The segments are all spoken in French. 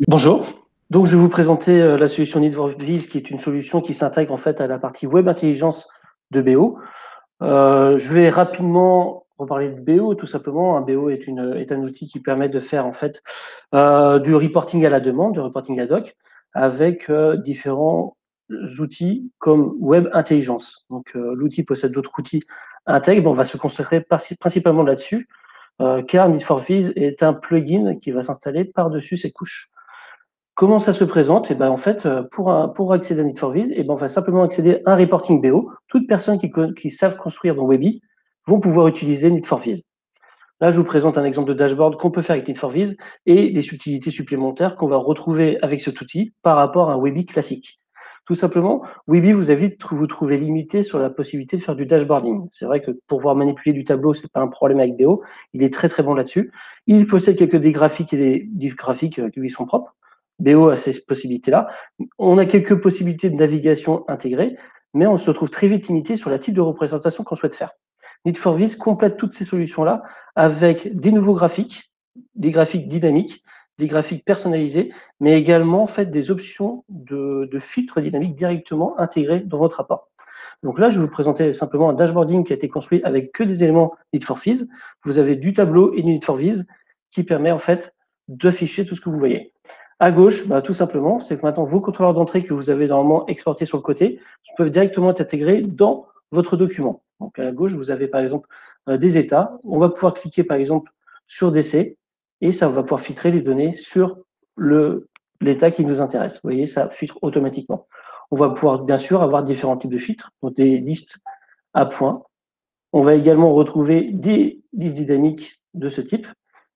Bonjour. Donc, je vais vous présenter la solution Need4Viz, qui est une solution qui s'intègre en fait à la partie web intelligence de BO. Je vais rapidement reparler de BO, tout simplement. Un BO est un outil qui permet de faire en fait du reporting à la demande, du reporting ad hoc, avec différents outils comme web intelligence. Donc, l'outil possède d'autres outils intègres. On va se concentrer principalement là-dessus, car Need4Viz est un plugin qui va s'installer par-dessus ces couches. Comment ça se présente? Et ben, en fait, pour accéder à Need4Viz, et ben, on va simplement accéder à un reporting BO. Toutes personnes qui savent construire dans Webby vont pouvoir utiliser Need4Viz. Là, je vous présente un exemple de dashboard qu'on peut faire avec Need4Viz et des utilités supplémentaires qu'on va retrouver avec cet outil par rapport à un Webby classique. Tout simplement, Webby vous invite vous trouver limité sur la possibilité de faire du dashboarding. C'est vrai que pour pouvoir manipuler du tableau, c'est pas un problème avec BO. Il est très très bon là-dessus. Il possède quelques des graphiques et des diffs graphiques qui lui sont propres. BO a ces possibilités-là. On a quelques possibilités de navigation intégrées, mais on se retrouve très vite limité sur le type de représentation qu'on souhaite faire. Need4Viz complète toutes ces solutions-là avec des nouveaux graphiques, des graphiques dynamiques, des graphiques personnalisés, mais également en fait, des options de filtres dynamiques directement intégrés dans votre apport. Donc là, je vais vous présenter simplement un dashboarding qui a été construit avec que des éléments Need4Viz. Vous avez du tableau et du Need4Viz qui permet en fait d'afficher tout ce que vous voyez. À gauche, tout simplement, c'est que maintenant vos contrôleurs d'entrée que vous avez normalement exportés sur le côté peuvent directement être intégrés dans votre document. Donc à gauche, vous avez par exemple des états. On va pouvoir cliquer par exemple sur DC et ça va pouvoir filtrer les données sur l'état qui nous intéresse. Vous voyez, ça filtre automatiquement. On va pouvoir bien sûr avoir différents types de filtres, donc des listes à points. On va également retrouver des listes dynamiques de ce type.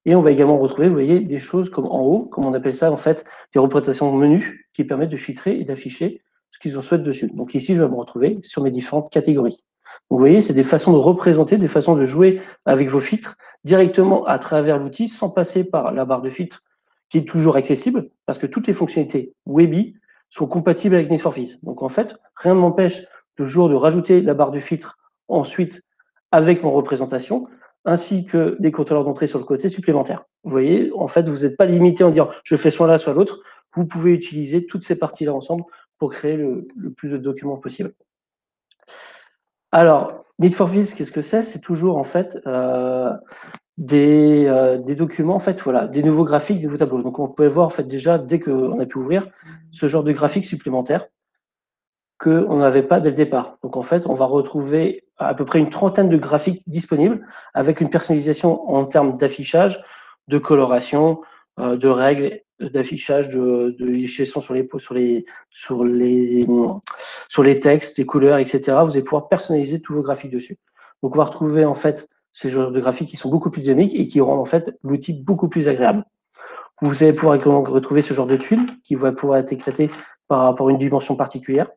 Et on va également retrouver, vous voyez, des choses comme en haut, comme on appelle ça en fait, des représentations menus qui permettent de filtrer et d'afficher ce qu'ils en souhaitent dessus. Donc ici, je vais me retrouver sur mes différentes catégories. Donc vous voyez, c'est des façons de représenter, des façons de jouer avec vos filtres directement à travers l'outil sans passer par la barre de filtres qui est toujours accessible parce que toutes les fonctionnalités Webby sont compatibles avec Need4Viz. Donc en fait, rien ne m'empêche toujours de rajouter la barre de filtre ensuite avec mon représentation, ainsi que des contrôleurs d'entrée sur le côté supplémentaires. Vous voyez, en fait, vous n'êtes pas limité en disant je fais soit l'un, soit l'autre. Vous pouvez utiliser toutes ces parties-là ensemble pour créer le plus de documents possible. Alors, Need4Viz, qu'est-ce que c'est? C'est toujours en fait des documents, en fait, voilà, des nouveaux graphiques, des nouveaux tableaux. Donc, on peut voir en fait déjà dès qu'on a pu ouvrir ce genre de graphiques supplémentaires qu'on n'avait pas dès le départ. Donc en fait, on va retrouver à peu près une trentaine de graphiques disponibles avec une personnalisation en termes d'affichage, de coloration, de règles d'affichage, de gestion sur les textes, les couleurs, etc. Vous allez pouvoir personnaliser tous vos graphiques dessus. Donc on va retrouver en fait ces genres de graphiques qui sont beaucoup plus dynamiques et qui rendent en fait l'outil beaucoup plus agréable. Vous allez pouvoir retrouver ce genre de tuiles qui va pouvoir être éclatées par rapport à une dimension particulière.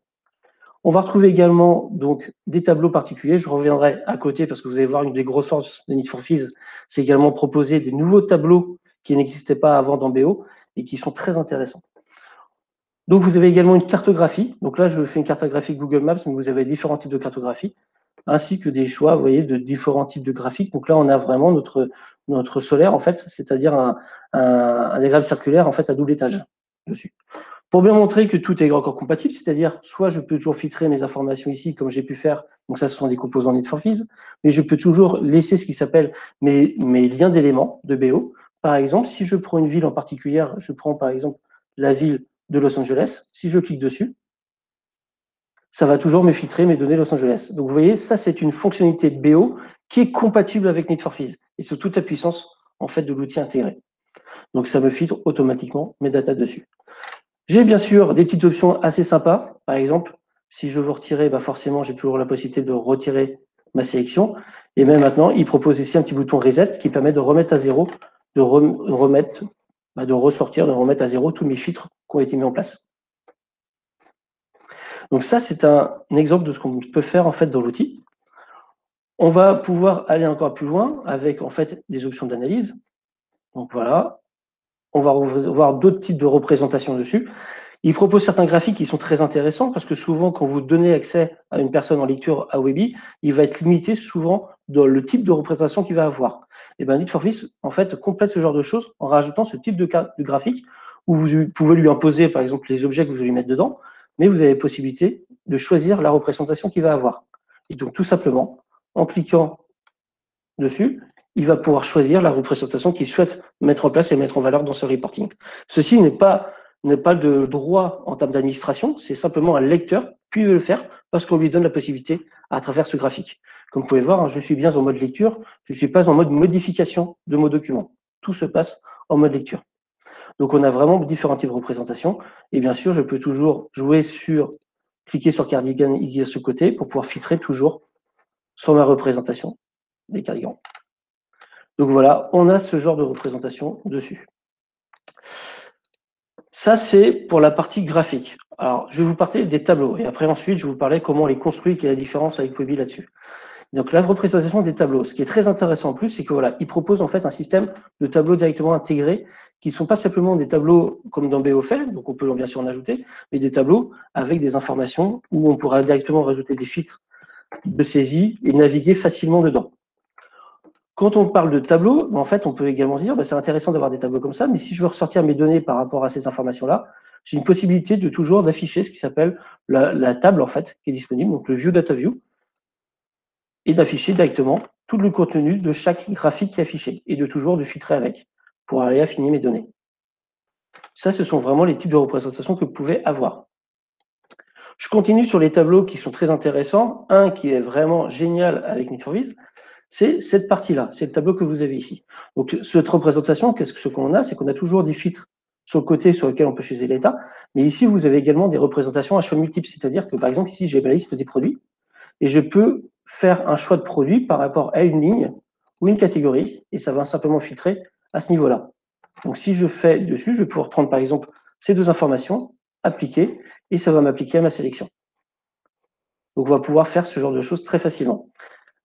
On va retrouver également donc des tableaux particuliers. Je reviendrai à côté parce que vous allez voir une des grosses forces de Need4Viz, c'est également proposer des nouveaux tableaux qui n'existaient pas avant dans BO et qui sont très intéressants. Donc vous avez également une cartographie. Donc là, je fais une cartographie Google Maps, mais vous avez différents types de cartographie, ainsi que des choix, vous voyez, de différents types de graphiques. Donc là, on a vraiment notre solaire, en fait, c'est-à-dire un diagramme circulaire en fait à double étage dessus. Pour bien montrer que tout est encore compatible, c'est-à-dire soit je peux toujours filtrer mes informations ici comme j'ai pu faire, donc ça ce sont des composants Need4Viz, mais je peux toujours laisser ce qui s'appelle mes liens d'éléments de BO. Par exemple, si je prends une ville en particulier, je prends par exemple la ville de Los Angeles, si je clique dessus, ça va toujours me filtrer mes données Los Angeles. Donc vous voyez, ça c'est une fonctionnalité BO qui est compatible avec Need4Viz et sur toute la puissance en fait de l'outil intégré. Donc ça me filtre automatiquement mes datas dessus. J'ai bien sûr des petites options assez sympas. Par exemple, si je veux retirer, forcément, j'ai toujours la possibilité de retirer ma sélection. Et même maintenant, il propose ici un petit bouton Reset qui permet de remettre à zéro, de ressortir, de remettre à zéro tous mes filtres qui ont été mis en place. Donc ça, c'est un exemple de ce qu'on peut faire en fait dans l'outil. On va pouvoir aller encore plus loin avec en fait des options d'analyse. Donc voilà, on va voir d'autres types de représentations dessus. Il propose certains graphiques qui sont très intéressants parce que souvent, quand vous donnez accès à une personne en lecture à Webby, il va être limité souvent dans le type de représentation qu'il va avoir. Et bien, Need4Viz, en fait, complète ce genre de choses en rajoutant ce type de graphique où vous pouvez lui imposer, par exemple, les objets que vous voulez mettre dedans, mais vous avez la possibilité de choisir la représentation qu'il va avoir. Et donc, tout simplement, en cliquant dessus, il va pouvoir choisir la représentation qu'il souhaite mettre en place et mettre en valeur dans ce reporting. Ceci n'est pas de droit en termes d'administration, c'est simplement un lecteur qui veut le faire parce qu'on lui donne la possibilité à travers ce graphique. Comme vous pouvez voir, je suis bien en mode lecture, je ne suis pas en mode modification de mon document. Tout se passe en mode lecture. Donc, on a vraiment différents types de représentations. Et bien sûr, je peux toujours cliquer sur cardigan de ce côté pour pouvoir filtrer toujours sur ma représentation des cardigans. Donc voilà, on a ce genre de représentation dessus. Ça, c'est pour la partie graphique. Alors, je vais vous parler des tableaux. Et après, ensuite, je vais vous parler comment on les construit, quelle est la différence avec Weebly là-dessus. Donc, la représentation des tableaux. Ce qui est très intéressant en plus, c'est que voilà, il propose en fait un système de tableaux directement intégrés qui ne sont pas simplement des tableaux comme dans BO fait, donc on peut bien sûr en ajouter, mais des tableaux avec des informations où on pourra directement rajouter des filtres de saisie et naviguer facilement dedans. Quand on parle de tableaux, en fait, on peut également se dire, c'est intéressant d'avoir des tableaux comme ça, mais si je veux ressortir mes données par rapport à ces informations-là, j'ai une possibilité de toujours d'afficher ce qui s'appelle la table, en fait, qui est disponible, donc le View Data View, et d'afficher directement tout le contenu de chaque graphique qui est affiché, et de toujours de filtrer avec, pour aller affiner mes données. Ça, ce sont vraiment les types de représentations que vous pouvez avoir. Je continue sur les tableaux qui sont très intéressants. Un qui est vraiment génial avec Need4Viz, c'est cette partie-là, c'est le tableau que vous avez ici. Donc, cette représentation, qu'est-ce qu'on a? C'est qu'on a toujours des filtres sur le côté sur lequel on peut choisir l'état, mais ici, vous avez également des représentations à choix multiples, c'est-à-dire que, par exemple, ici, j'ai ma liste des produits, et je peux faire un choix de produit par rapport à une ligne ou une catégorie, et ça va simplement filtrer à ce niveau-là. Donc, si je fais dessus, je vais pouvoir prendre, par exemple, ces deux informations, appliquer, et ça va m'appliquer à ma sélection. Donc, on va pouvoir faire ce genre de choses très facilement.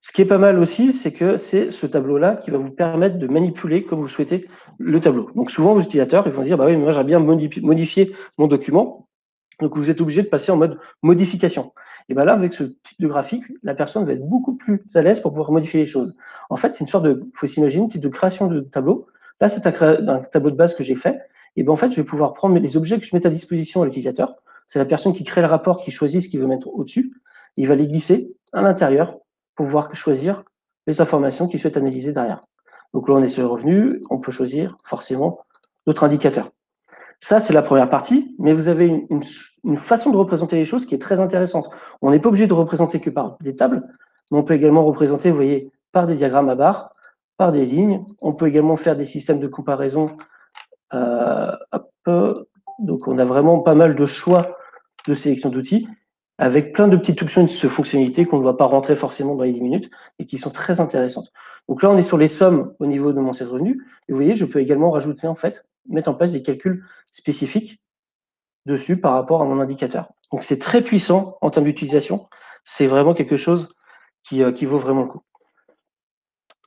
Ce qui est pas mal aussi, c'est que c'est ce tableau-là qui va vous permettre de manipuler comme vous souhaitez le tableau. Donc souvent, vos utilisateurs ils vont dire, bah oui, mais moi j'aimerais bien modifier mon document. Donc vous êtes obligé de passer en mode modification. Et bien là, avec ce type de graphique, la personne va être beaucoup plus à l'aise pour pouvoir modifier les choses. En fait, c'est une sorte de, il faut s'imaginer, un type de création de tableau. Là, c'est un tableau de base que j'ai fait. Et bien en fait, je vais pouvoir prendre les objets que je mets à disposition à l'utilisateur. C'est la personne qui crée le rapport, qui choisit ce qu'il veut mettre au-dessus. Il va les glisser à l'intérieur pour pouvoir choisir les informations qu'il souhaite analyser derrière. Donc là, on est sur les revenus, on peut choisir forcément d'autres indicateurs. Ça, c'est la première partie, mais vous avez une façon de représenter les choses qui est très intéressante. On n'est pas obligé de représenter que par des tables, mais on peut également représenter, vous voyez, par des diagrammes à barres, par des lignes. On peut également faire des systèmes de comparaison. Donc, on a vraiment pas mal de choix de sélection d'outils, avec plein de petites options de fonctionnalités qu'on ne va pas rentrer forcément dans les 10 minutes et qui sont très intéressantes. Donc là, on est sur les sommes au niveau de mon set revenu. Et vous voyez, je peux également rajouter, en fait, mettre en place des calculs spécifiques dessus par rapport à mon indicateur. Donc c'est très puissant en termes d'utilisation. C'est vraiment quelque chose qui vaut vraiment le coup.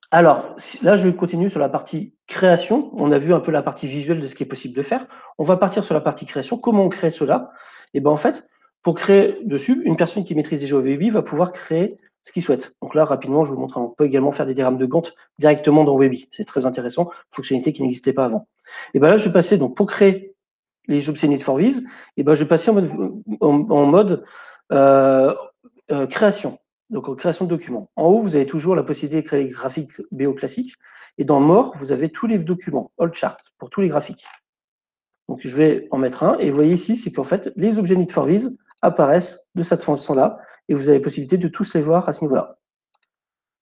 Alors, là, je continue sur la partie création. On a vu un peu la partie visuelle de ce qui est possible de faire. On va partir sur la partie création. Comment on crée cela? Et bien, en fait, pour créer dessus, une personne qui maîtrise déjà Weebly va pouvoir créer ce qu'il souhaite. Donc là, rapidement, je vous montre, on peut également faire des diagrammes de Gantt directement dans Weebly. C'est très intéressant, fonctionnalité qui n'existait pas avant. Et bien là, je vais passer, donc pour créer les jobs Need4Viz, et ben je vais passer en mode création. Donc, création de documents. En haut, vous avez toujours la possibilité de créer les graphiques BO classiques. Et dans More, vous avez tous les documents, All Chart, pour tous les graphiques. Donc, je vais en mettre un. Et vous voyez ici, c'est qu'en fait, les objets Need4Viz apparaissent de cette façon-là. Et vous avez la possibilité de tous les voir à ce niveau-là.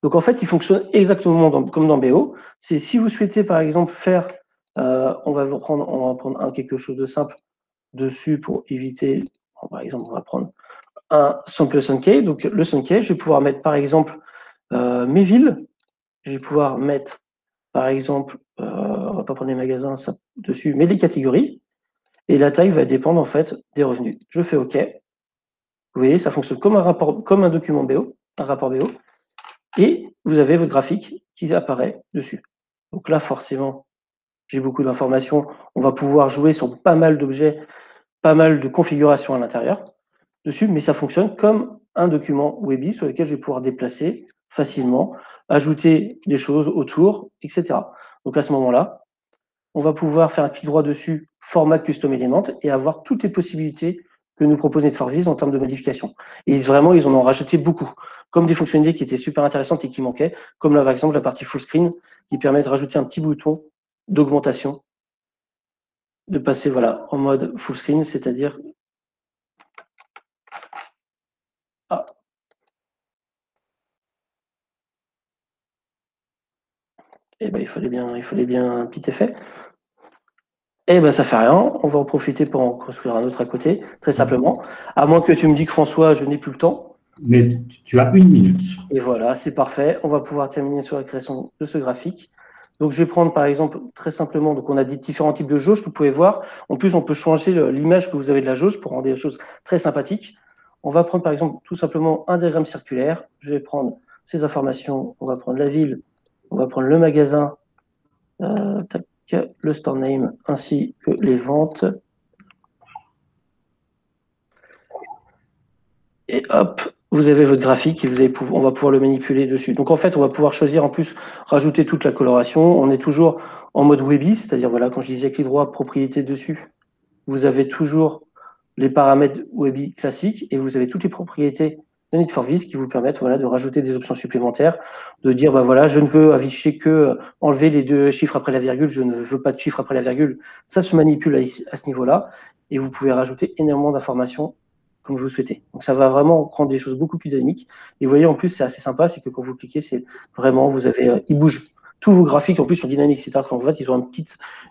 Donc, en fait, il fonctionne exactement comme dans BO. C'est si vous souhaitez, par exemple, faire, on va prendre quelque chose de simple dessus pour éviter, par exemple, on va prendre un sample SunK. Donc, le SunK, je vais pouvoir mettre, par exemple, mes villes. Je vais pouvoir mettre, par exemple, on va pas prendre les magasins dessus, mais les catégories. Et la taille va dépendre, en fait, des revenus. Je fais OK. Vous voyez, ça fonctionne comme un rapport, comme un document BO, un rapport BO. Et vous avez votre graphique qui apparaît dessus. Donc là, forcément, j'ai beaucoup d'informations. On va pouvoir jouer sur pas mal d'objets, pas mal de configurations à l'intérieur dessus, mais ça fonctionne comme un document Weebly sur lequel je vais pouvoir déplacer facilement, ajouter des choses autour, etc. Donc à ce moment-là, on va pouvoir faire un clic droit dessus, Format Custom Element, et avoir toutes les possibilités que nous propose Need4Viz en termes de modification. Et vraiment, ils en ont rajouté beaucoup, comme des fonctionnalités qui étaient super intéressantes et qui manquaient, comme là, par exemple, la partie full screen, qui permet de rajouter un petit bouton d'augmentation, de passer voilà, en mode full screen, c'est-à-dire eh ben, il fallait bien un petit effet. Eh ben, ça fait rien. On va en profiter pour en construire un autre à côté, très simplement. À moins que tu me dises que François, je n'ai plus le temps. Mais tu as 1 minute. Et voilà, c'est parfait. On va pouvoir terminer sur la création de ce graphique. Donc, je vais prendre par exemple très simplement, donc on a des différents types de jauges que vous pouvez voir. En plus, on peut changer l'image que vous avez de la jauge pour rendre des choses très sympathiques. On va prendre par exemple tout simplement un diagramme circulaire. Je vais prendre ces informations. On va prendre la ville, on va prendre le magasin, le store name ainsi que les ventes. Et hop, vous avez votre graphique et on va pouvoir le manipuler dessus. Donc en fait, on va pouvoir choisir en plus, rajouter toute la coloration. On est toujours en mode Webby, c'est-à-dire voilà, quand je disais clic droit, propriété dessus, vous avez toujours les paramètres Webby classiques et vous avez toutes les propriétés de Need4Viz qui vous permettent voilà, de rajouter des options supplémentaires, de dire bah voilà, je ne veux afficher que enlever les 2 chiffres après la virgule, je ne veux pas de chiffres après la virgule. Ça se manipule à ce niveau-là et vous pouvez rajouter énormément d'informations comme vous souhaitez. Donc ça va vraiment rendre des choses beaucoup plus dynamiques. Et vous voyez, en plus, c'est assez sympa, c'est que quand vous cliquez, c'est vraiment, vous avez, ils bougent. Tous vos graphiques, en plus, sont dynamiques. C'est-à-dire qu'en fait, ils ont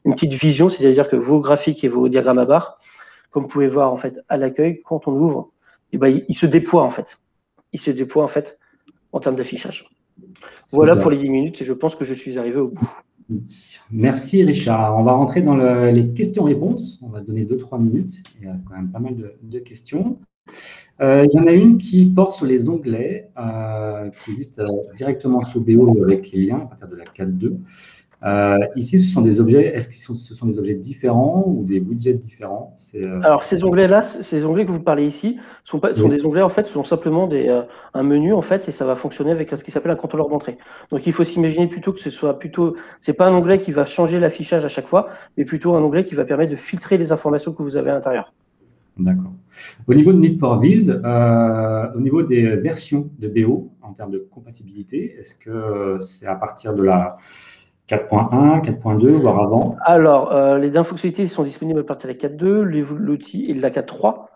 une petite vision, c'est-à-dire que vos graphiques et vos diagrammes à barres, comme vous pouvez voir, en fait, à l'accueil, quand on l'ouvre, eh ben, il se déploie, en fait. Il se déploie, en fait, en termes d'affichage. Voilà pour les 10 minutes, et je pense que je suis arrivé au bout. Merci Richard. On va rentrer dans les questions-réponses. On va se donner 2-3 minutes. Il y a quand même pas mal de questions. Il y en a une qui porte sur les onglets qui existent directement sous BO avec les liens à partir de la 4.2. Ici, ce sont des objets, est-ce que ce sont des objets différents ou des widgets différents? Alors, ces onglets-là, ces onglets que vous parlez ici, sont des onglets, en fait, sont simplement un menu, en fait, et ça va fonctionner avec ce qui s'appelle un contrôleur d'entrée. Donc, il faut s'imaginer plutôt que c'est pas un onglet qui va changer l'affichage à chaque fois, mais plutôt un onglet qui va permettre de filtrer les informations que vous avez à l'intérieur. D'accord. Au niveau de Need4Viz, au niveau des versions de BO, en termes de compatibilité, est-ce que c'est à partir de la 4.1, 4.2, voire avant? Alors, les dernières fonctionnalités sont disponibles à partir de la 4.2, l'outil est de la 4.3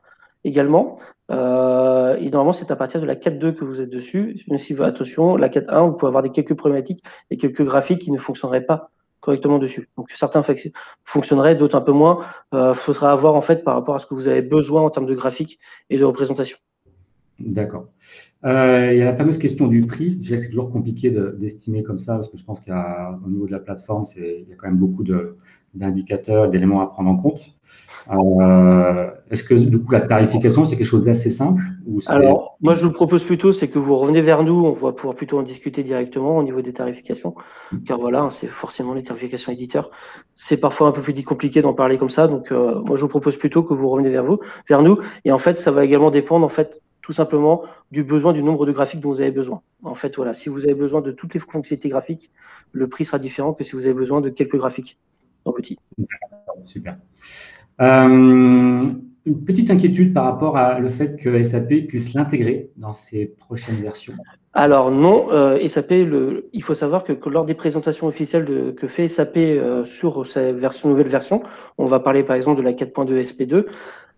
également. Et normalement, c'est à partir de la 4.2 que vous êtes dessus. Mais si, attention, la 4.1, vous pouvez avoir quelques problématiques et quelques graphiques qui ne fonctionneraient pas correctement dessus. Donc, certains fonctionneraient, d'autres un peu moins. Il faudra avoir, en fait, par rapport à ce que vous avez besoin en termes de graphique et de représentation. D'accord. Il y a la fameuse question du prix. Je sais que c'est toujours compliqué d'estimer comme ça, parce que je pense qu'au niveau de la plateforme, il y a quand même beaucoup d'indicateurs, d'éléments à prendre en compte. Est-ce que du coup la tarification, c'est quelque chose d'assez simple ou Alors, moi, je vous propose plutôt, c'est que vous revenez vers nous, on va pouvoir plutôt en discuter directement au niveau des tarifications, car voilà, c'est forcément les tarifications éditeurs. C'est parfois un peu plus compliqué d'en parler comme ça, donc moi, je vous propose plutôt que vous revenez vers nous, et en fait, ça va également dépendre, en fait, tout simplement du besoin, du nombre de graphiques dont vous avez besoin. En fait, voilà, si vous avez besoin de toutes les fonctionnalités graphiques, le prix sera différent que si vous avez besoin de quelques graphiques en petit. Super. Une petite inquiétude par rapport à le fait que SAP puisse l'intégrer dans ses prochaines versions. Alors non, SAP, il faut savoir que lors des présentations officielles que fait SAP sur sa nouvelle version, on va parler par exemple de la 4.2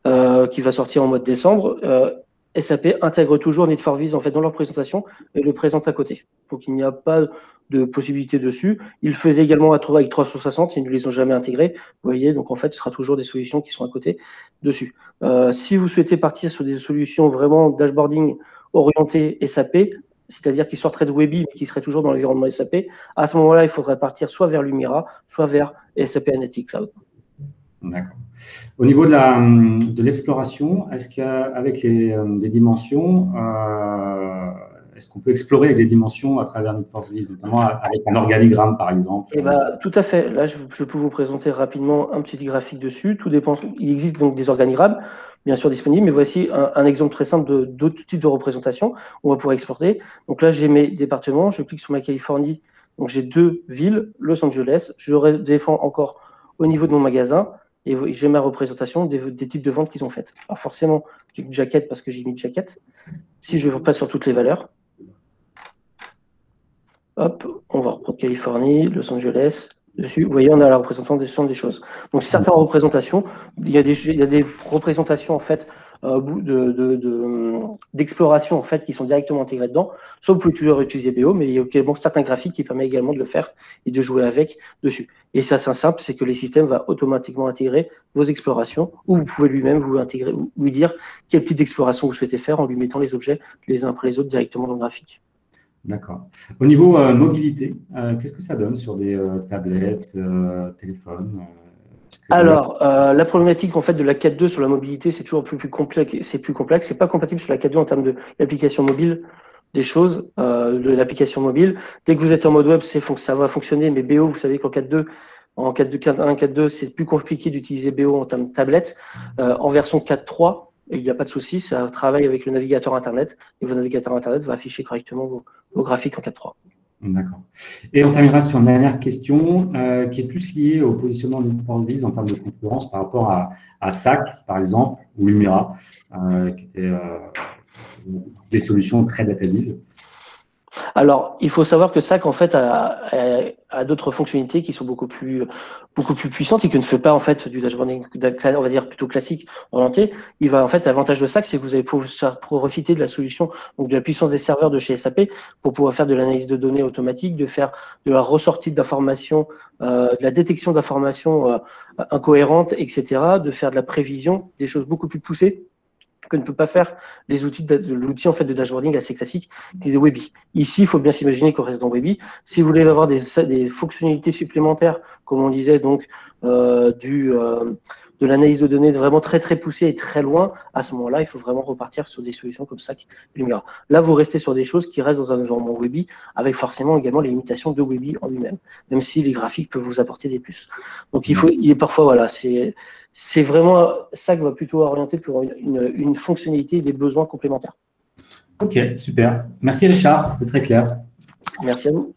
SP2 qui va sortir en mois de décembre. SAP intègre toujours Need4Viz en fait dans leur présentation et le présente à côté. Donc il n'y a pas de possibilité dessus. Ils le faisaient également avec 360, ils ne les ont jamais intégrés. Vous voyez, donc en fait, ce sera toujours des solutions qui sont à côté dessus. Si vous souhaitez partir sur des solutions vraiment dashboarding orientées SAP, c'est-à-dire qui sortiraient de Webby, mais qui seraient toujours dans l'environnement SAP, à ce moment-là, il faudrait partir soit vers Lumira, soit vers SAP Analytics Cloud. D'accord. Au niveau de l'exploration, est-ce qu'avec des dimensions, est-ce qu'on peut explorer avec des dimensions à travers Need4Viz, notamment avec un organigramme, par exemple? Tout à fait. Là, je peux vous présenter rapidement un petit graphique dessus. Tout dépend. Il existe donc des organigrammes, bien sûr, disponibles, mais voici un exemple très simple d'autres types de représentations. On va pouvoir exporter. Donc là, j'ai mes départements. Je clique sur ma Californie. Donc j'ai 2 villes, Los Angeles. Je défends encore au niveau de mon magasin et j'ai ma représentation des types de ventes qu'ils ont faites. Alors forcément, j'ai une jaquette parce que j'ai mis une jaquette. Si je passe sur toutes les valeurs, hop, on va reprendre Californie, Los Angeles. Dessus, vous voyez, on a la représentation des choses. Donc, certaines représentations, il y a des représentations en fait d'exploration en fait qui sont directement intégrées dedans. Soit vous pouvez toujours utiliser BO, mais il y a également certains graphiques qui permettent également de le faire et de jouer avec dessus. Et ça, c'est simple, c'est que les systèmes vont automatiquement intégrer vos explorations, ou vous pouvez lui-même vous intégrer, lui dire quelle petite exploration vous souhaitez faire en lui mettant les objets les uns après les autres directement dans le graphique. D'accord. Au niveau mobilité, qu'est-ce que ça donne sur des tablettes, téléphones Alors, la problématique en fait de la 4.2 sur la mobilité, c'est toujours plus complexe. C'est pas compatible sur la 4.2 en termes de l'application mobile des choses, de l'application mobile. Dès que vous êtes en mode web, ça va fonctionner, mais BO, vous savez qu'en 4.2, en 4.2, c'est plus compliqué d'utiliser BO en termes de tablette. En version 4.3, il n'y a pas de souci, ça travaille avec le navigateur Internet et votre navigateur Internet va afficher correctement vos graphiques en 4.3. D'accord. Et on terminera sur une dernière question qui est plus liée au positionnement de Need4Viz en termes de concurrence par rapport à SAC, par exemple, ou Lumira, qui étaient des solutions très data-viz. Alors, il faut savoir que SAC, en fait, a d'autres fonctionnalités qui sont beaucoup plus puissantes et que ne fait pas, en fait, du dashboarding, on va dire, plutôt classique orienté. Il va, en fait, l'avantage de SAC, c'est que vous allez pouvoir profiter de la solution, donc de la puissance des serveurs de chez SAP pour pouvoir faire de l'analyse de données automatique, de faire de la ressortie d'informations, de la détection d'informations incohérentes, etc., de faire de la prévision, des choses beaucoup plus poussées que ne peut pas faire les outils l'outil en fait de dashboarding assez classique qui est Webby. Ici, il faut bien s'imaginer qu'on reste dans Webby. Si vous voulez avoir des fonctionnalités supplémentaires, comme on disait, donc de l'analyse de données vraiment très très poussée et très loin, à ce moment-là, il faut vraiment repartir sur des solutions comme SAC Lumira. Là, vous restez sur des choses qui restent dans un environnement Webby, avec forcément également les limitations de Webby en lui-même, même si les graphiques peuvent vous apporter des plus. Donc il est parfois, voilà, c'est vraiment ça que va plutôt orienter pour une fonctionnalité et des besoins complémentaires. Ok, super. Merci Richard, c'était très clair. Merci à vous.